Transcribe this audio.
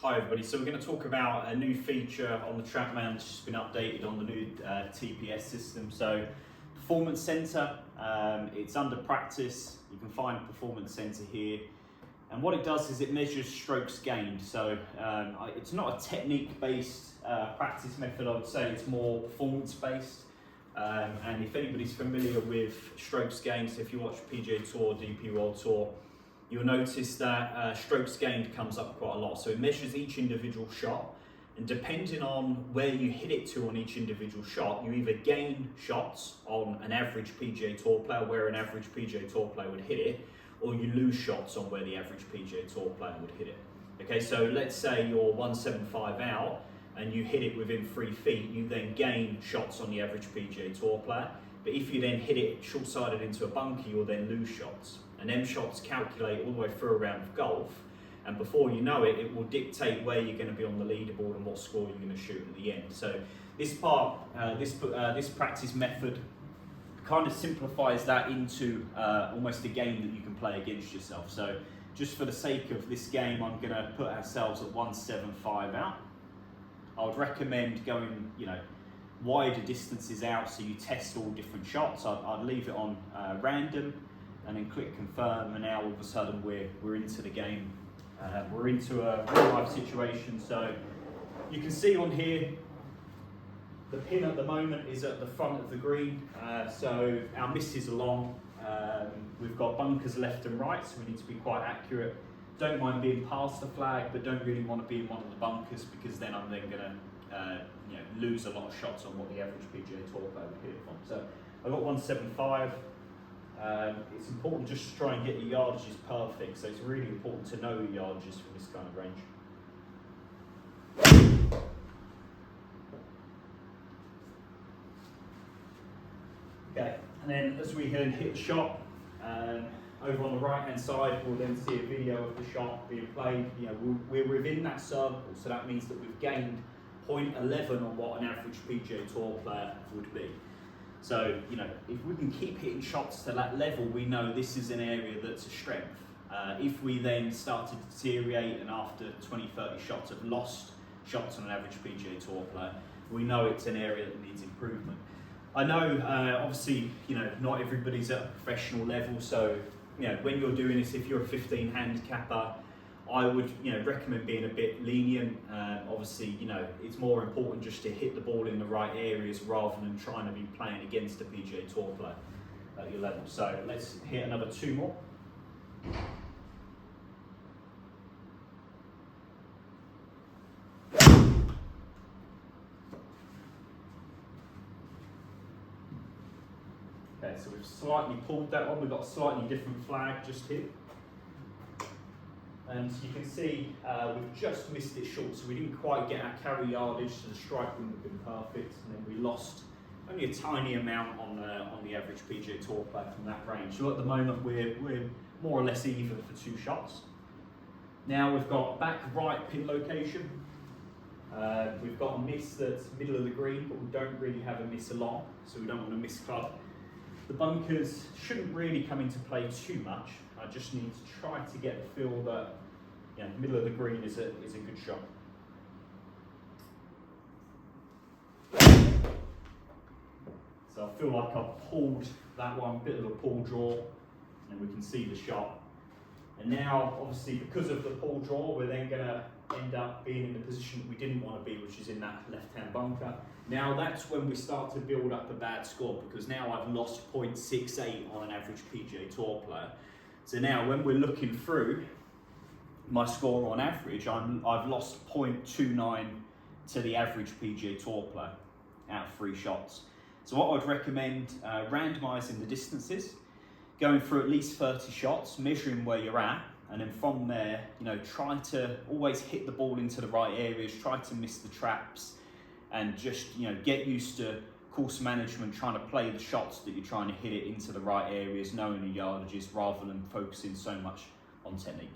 Hi everybody, so we're going to talk about a new feature on the Trackman that's just been updated on the new TPS system. So Performance Centre, it's under practice. You can find Performance Centre here. And what it does is it measures strokes gained. So it's not a technique-based practice method, I would say it's more performance-based. And if anybody's familiar with strokes gained, so if you watch PGA Tour, DP World Tour, you'll notice that strokes gained comes up quite a lot. So it measures each individual shot, and depending on where you hit it to on each individual shot, you either gain shots on an average PGA Tour player, where an average PGA Tour player would hit it, or you lose shots on where the average PGA Tour player would hit it. Okay, so let's say you're 175 out and you hit it within 3 feet, you then gain shots on the average PGA Tour player. But if you then hit it short-sided into a bunker, you'll then lose shots. And them shots calculate all the way through a round of golf, and before you know it, it will dictate where you're going to be on the leaderboard and what score you're going to shoot at the end. So this part, this practice method kind of simplifies that into almost a game that you can play against yourself. So just for the sake of this game, I'm going to put ourselves at 175 out. I would recommend going, wider distances out so you test all different shots. I'd leave it on random and then click confirm, and now all of a sudden we're into the game. We're into a real life situation. So you can see on here, the pin at the moment is at the front of the green. So our misses are long. We've got bunkers left and right, so we need to be quite accurate. Don't mind being past the flag, but don't really want to be in one of the bunkers, because then I'm then going to lose a lot of shots on what the average PGA Tour player would hit it from. So I've got 175. It's important just to try and get your yardages perfect, so it's really important to know your yardages from this kind of range. Okay, and then as we hit the shot, over on the right hand side we'll then see a video of the shot being played. We're within that circle, so that means that we've gained 0.11 on what an average PGA Tour player would be. So, if we can keep hitting shots to that level, we know this is an area that's a strength. If we then start to deteriorate and after 20-30 shots have lost shots on an average PGA Tour player, we know it's an area that needs improvement. I know, obviously, not everybody's at a professional level, so, when you're doing this, if you're a 15 handicapper, I would recommend being a bit lenient. Obviously, it's more important just to hit the ball in the right areas rather than trying to be playing against a PGA Tour player at your level. So let's hit another 2 more. Okay, so we've slightly pulled that one. We've got a slightly different flag just here. And you can see we've just missed it short, so we didn't quite get our carry yardage, so the strike wouldn't have been perfect, and then we lost only a tiny amount on the average PGA Tour player from that range. So at the moment we're more or less even for 2 shots. Now we've got back right pin location. We've got a miss that's middle of the green, but we don't really have a miss along, so we don't want to miss club. The bunkers shouldn't really come into play too much. I just need to try to get the feel that middle of the green is a good shot. So I feel like I've pulled that one, bit of a pull draw, and we can see the shot. And now, obviously, because of the pull draw, we're then going to end up being in the position that we didn't want to be, which is in that left-hand bunker. Now that's when we start to build up a bad score, because now I've lost 0.68 on an average PGA Tour player. So now when we're looking through my score on average, I've lost 0.29 to the average PGA Tour player out of 3 shots. So what I'd recommend, randomising the distances, going through at least 30 shots, measuring where you're at, and then from there, try to always hit the ball into the right areas, try to miss the traps, and just, get used to course management, trying to play the shots that you're trying to hit it into the right areas, knowing the yardages, rather than focusing so much on technique.